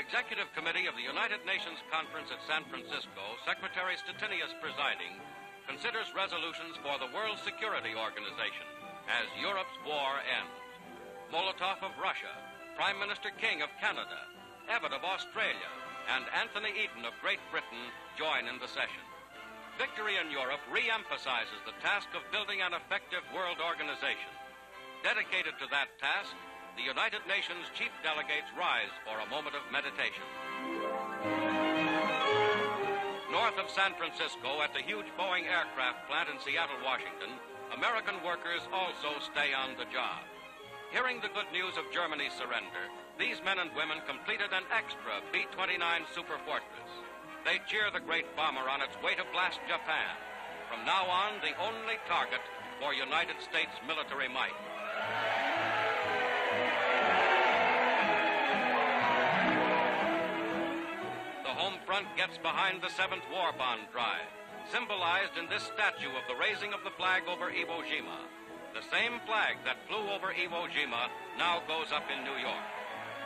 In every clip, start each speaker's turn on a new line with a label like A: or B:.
A: Executive Committee of the United Nations Conference at San Francisco, Secretary Stettinius presiding, considers resolutions for the World Security Organization as Europe's war ends. Molotov of Russia, Prime Minister King of Canada, Evatt of Australia, and Anthony Eden of Great Britain join in the session. Victory in Europe re-emphasizes the task of building an effective world organization. Dedicated to that task, the United Nations chief delegates rise for a moment of meditation. North of San Francisco, at the huge Boeing aircraft plant in Seattle, Washington, American workers also stay on the job. Hearing the good news of Germany's surrender, these men and women completed an extra B-29 Super Fortress. They cheer the great bomber on its way to blast Japan. From now on, the only target for United States military might. The home front gets behind the 7th War Bond Drive, symbolized in this statue of the raising of the flag over Iwo Jima. The same flag that flew over Iwo Jima now goes up in New York.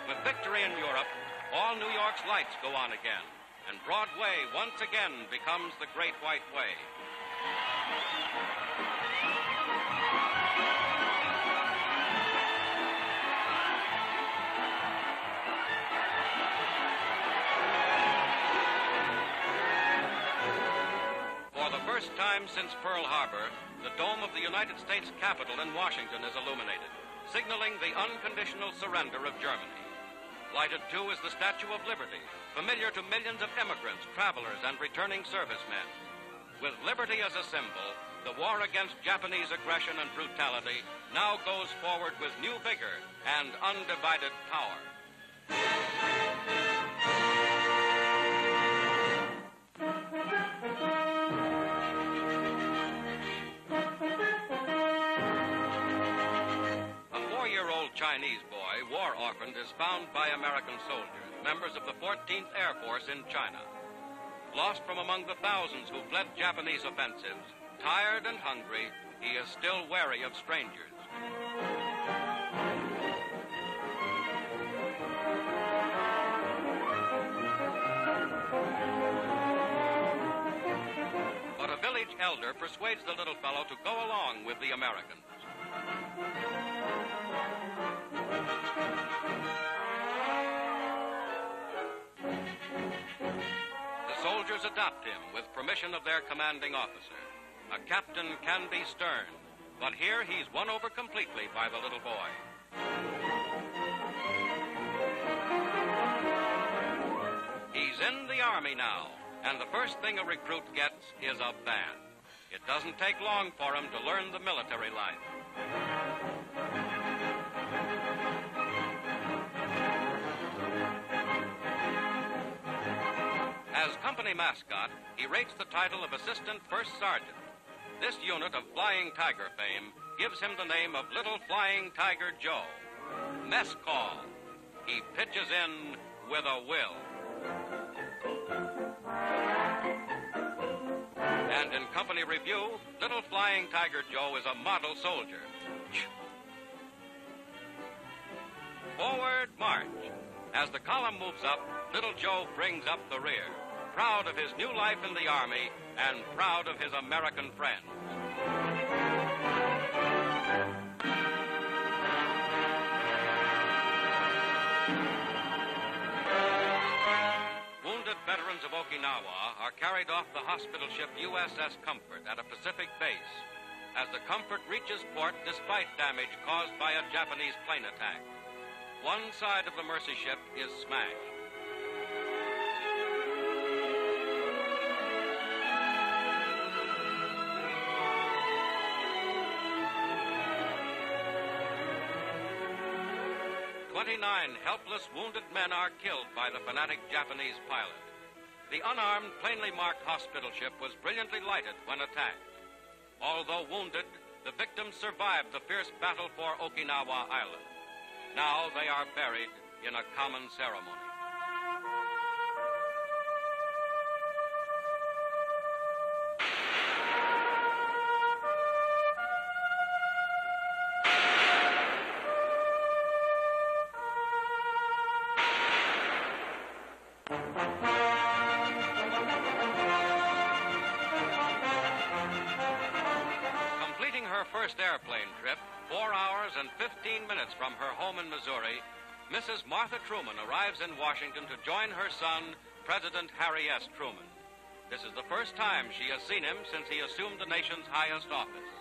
A: With victory in Europe, all New York's lights go on again, and Broadway once again becomes the Great White Way. For the first time since Pearl Harbor, the dome of the United States Capitol in Washington is illuminated, signaling the unconditional surrender of Germany. Lighted, too, is the Statue of Liberty, familiar to millions of immigrants, travelers, and returning servicemen. With liberty as a symbol, the war against Japanese aggression and brutality now goes forward with new vigor and undivided power. Chinese boy, war-orphaned, is found by American soldiers, members of the 14th Air Force in China. Lost from among the thousands who fled Japanese offensives, tired and hungry, he is still wary of strangers. But a village elder persuades the little fellow to go along with the Americans. Soldiers adopt him with permission of their commanding officer. A captain can be stern, but here he's won over completely by the little boy. He's in the Army now, and the first thing a recruit gets is a band. It doesn't take long for him to learn the military life. As company mascot, he rates the title of Assistant First Sergeant. This unit of Flying Tiger fame gives him the name of Little Flying Tiger Joe. Mess call. He pitches in with a will. And in company review, Little Flying Tiger Joe is a model soldier. Forward march. As the column moves up, Little Joe brings up the rear, proud of his new life in the Army and proud of his American friends. Wounded veterans of Okinawa are carried off the hospital ship USS Comfort at a Pacific base as the Comfort reaches port despite damage caused by a Japanese plane attack. One side of the Mercy ship is smashed. "29 helpless wounded men are killed by the fanatic Japanese pilot. The unarmed, plainly marked hospital ship was brilliantly lighted when attacked. Although wounded, the victims survived the fierce battle for Okinawa Island. Now they are buried in a common ceremony." airplane trip, 4 hours and 15 minutes from her home in Missouri, Mrs. Martha Truman arrives in Washington to join her son, President Harry S. Truman. This is the first time she has seen him since he assumed the nation's highest office.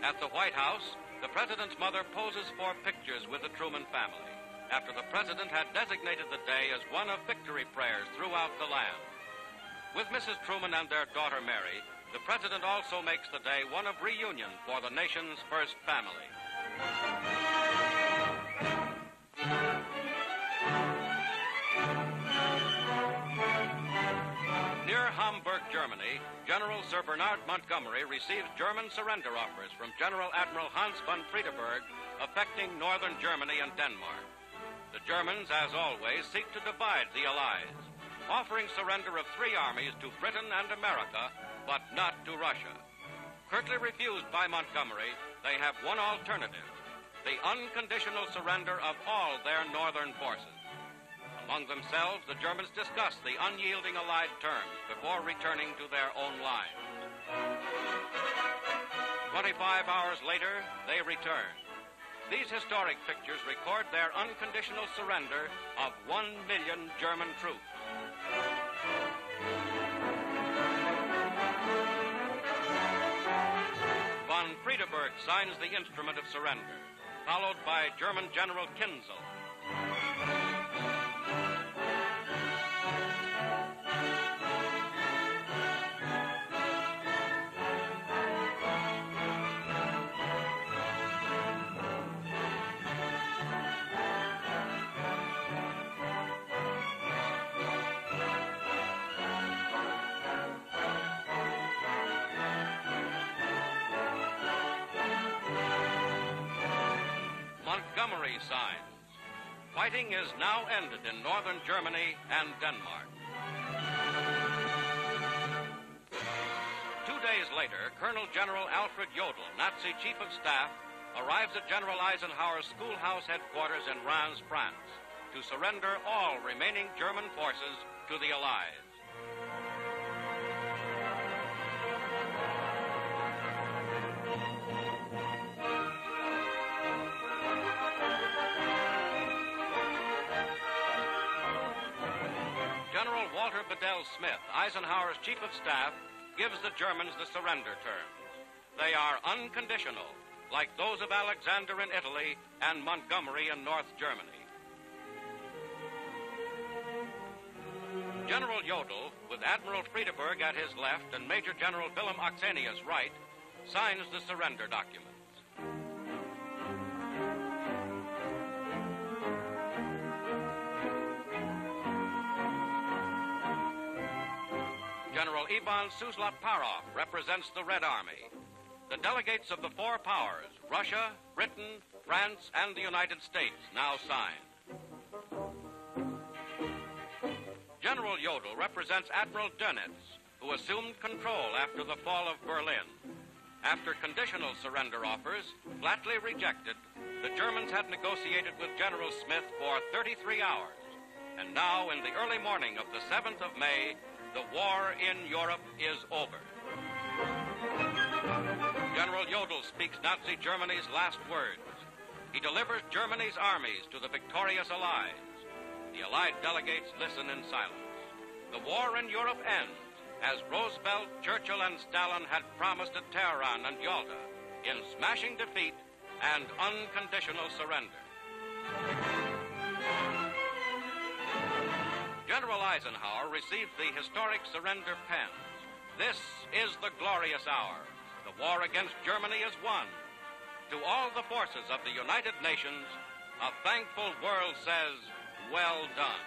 A: At the White House, the president's mother poses for pictures with the Truman family, after the president had designated the day as one of victory prayers throughout the land. With Mrs. Truman and their daughter Mary, the president also makes the day one of reunion for the nation's first family. Near Hamburg, Germany, General Sir Bernard Montgomery receives German surrender offers from General Admiral Hans von Friedeberg affecting northern Germany and Denmark. The Germans, as always, seek to divide the Allies, offering surrender of 3 armies to Britain and America, but not to Russia. Curtly refused by Montgomery, they have one alternative: the unconditional surrender of all their northern forces. Among themselves, the Germans discuss the unyielding Allied terms before returning to their own lines. 25 hours later, they return. These historic pictures record their unconditional surrender of 1 million German troops. Von Friedeberg signs the instrument of surrender, followed by German General Kinzel. Montgomery signs. Fighting is now ended in northern Germany and Denmark. 2 days later, Colonel General Alfred Jodl, Nazi Chief of Staff, arrives at General Eisenhower's schoolhouse headquarters in Reims, France, to surrender all remaining German forces to the Allies. General Walter Bedell Smith, Eisenhower's Chief of Staff, gives the Germans the surrender terms. They are unconditional, like those of Alexander in Italy and Montgomery in North Germany. General Jodl, with Admiral Friedeberg at his left and Major General Wilhelm Oxenius right, signs the surrender documents. General Ivan Suslov-Parov represents the Red Army. The delegates of the 4 powers, Russia, Britain, France, and the United States, now sign. General Jodl represents Admiral Dönitz, who assumed control after the fall of Berlin. After conditional surrender offers, flatly rejected, the Germans had negotiated with General Smith for 33 hours. And now, in the early morning of the 7th of May, the war in Europe is over. General Jodl speaks Nazi Germany's last words. He delivers Germany's armies to the victorious Allies. The Allied delegates listen in silence. The war in Europe ends, as Roosevelt, Churchill, and Stalin had promised at Tehran and Yalta, in smashing defeat and unconditional surrender. General Eisenhower received the historic surrender pens. This is the glorious hour. The war against Germany is won. To all the forces of the United Nations, a thankful world says, well done.